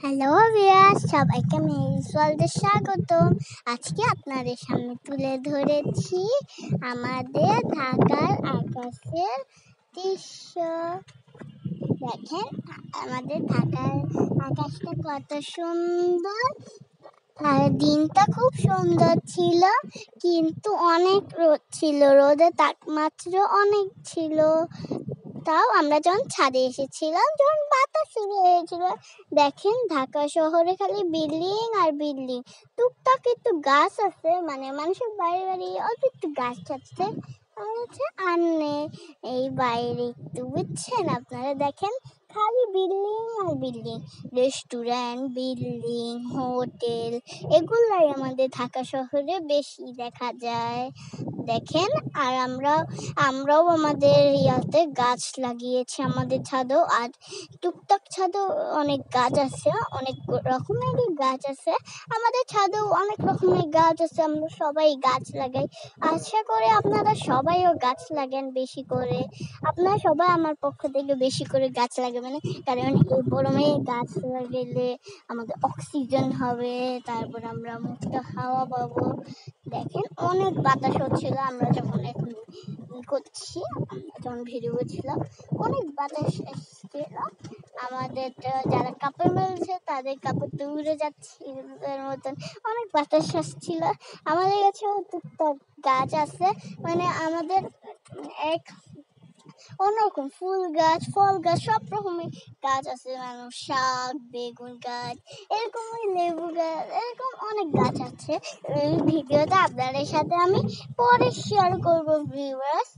Hello viewers, সবাইকে Mary's ওয়ার্ল্ডে স্বাগতম। আজকে আপনাদের সামনে তুলে ধরেছি আমাদের ঢাকার আকাশের দৃশ্য। দেখেন আমাদের ঢাকার আকাশটা কত সুন্দর। আর দিনটা খুব সুন্দর ছিল, কিন্তু অনেক রোদ ছিল, রোদের তাপমাত্রা অনেক ছিল। তাও আমরা যখন ছাদে এসেছিলাম, যখন বাতাস শুরু হয়েছিল, দেখেন ঢাকা শহরে খালি বিল্ডিং আর বিল্ডিং। টুকটাক একটু গাছ আছে, মানে মানুষের বাড়ি বাড়ি অল্প একটু গাছ আছে, আর নেই এই বাইরে একটু, বুঝছেন আপনারা? দেখেন খালি বিল্ডিং আর বিল্ডিং, রেস্টুরেন্ট, বিল্ডিং, হোটেল, এগুলাই আমাদের ঢাকা শহরে বেশি দেখা যায়। দেখেন, আর আমরাও আমাদের ইয়াতে গাছ লাগিয়েছি, আমাদের ছাদেও। আর টুকটাক ছাদেও অনেক গাছ আছে, অনেক রকমেরই গাছ আছে। আমাদের ছাদেও অনেক রকমের গাছ আছে, আমরা সবাই গাছ লাগাই। আশা করি আপনারা সবাইও গাছ লাগান বেশি করে। আপনারা সবাই আমার পক্ষ থেকে বেশি করে গাছ লাগাবেন, কারণ এই গরমে গাছ লাগাইলে আমাদের অক্সিজেন হবে, তারপর আমরা মুক্ত হাওয়া পাবো। দেখেন অনেক বাতাস হচ্ছিল আমরা যখন এখন করছি, যখন ভিডিও করছিলাম, অনেক বাতাস এসেছিল। আমাদের যারা কাপড় মেলছে তাদের কাপড় তো উড়ে যাচ্ছে এর মতন, অনেক বাতাস আসছিল। আমাদের কাছেও টুকটাক গাছ আছে, মানে আমাদের এক অন্যরকম ফুল গাছ, ফল গাছ, সব রকমের গাছ আছে। মানুষ শাক, বেগুন গাছ, এরকম লেবু গাছ, এরকম অনেক গাছ আছে। এই ভিডিওটা আপনাদের সাথে আমি পরে শেয়ার করবো। ভিউয়ার্স,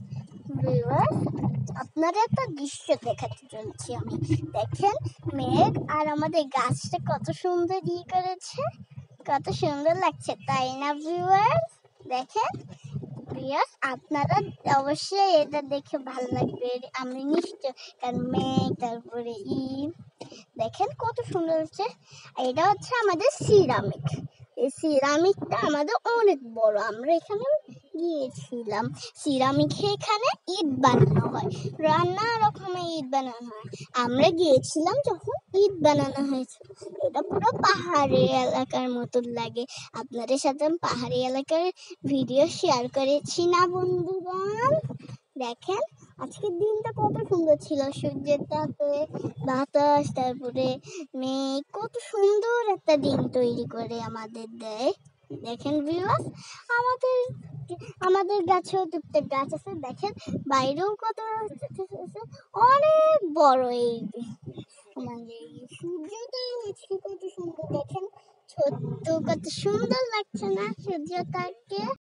আপনাদের একটা দৃশ্য দেখাতে চলছি আমি। দেখেন মেঘ আর আমাদের গাছটা কত সুন্দর করেছে, কত সুন্দর লাগছে, তাই না ভিউয়ার্স? দেখেন ভিউয়ার্স, আপনারা অবশ্যই এটা দেখে ভালো লাগবে, আমি নিশ্চয়। কারণ মেঘ, তারপরে দেখেন কত সুন্দর হচ্ছে। এটা হচ্ছে আমাদের সিরামিক। এই সিরামিকটা আমাদের অনেক বড়, আমরা এখানে গিয়েছিলাম। সিরামিকে এখানে ইট বানানো হয়, নানা রকমের ইট বানানো হয়। আমরা গিয়েছিলাম যখন ইট বানানো হয়েছে। এটা পুরো পাহাড়ি এলাকার মতন লাগে। আপনাদের সাথে আমি পাহাড়ি এলাকার ভিডিও শেয়ার করেছি না বন্ধুগণ? দেখেন আজকের দিনটা কত সুন্দর ছিল, সূর্যের তাপে, বাতাস, তারপরে মেঘ, কত সুন্দর একটা দিন তৈরি করে আমাদের দেয়। দেখেন ভিউয়ার্স, আমাদের আমাদের গাছেও টুকটাক গাছ আছে। দেখেন বাইরেও কত অনেক বড় এই মানে সূর্যটা আজকে কত সুন্দর। দেখেন ছোট্ট, কত সুন্দর লাগছে না সূর্যটাকে?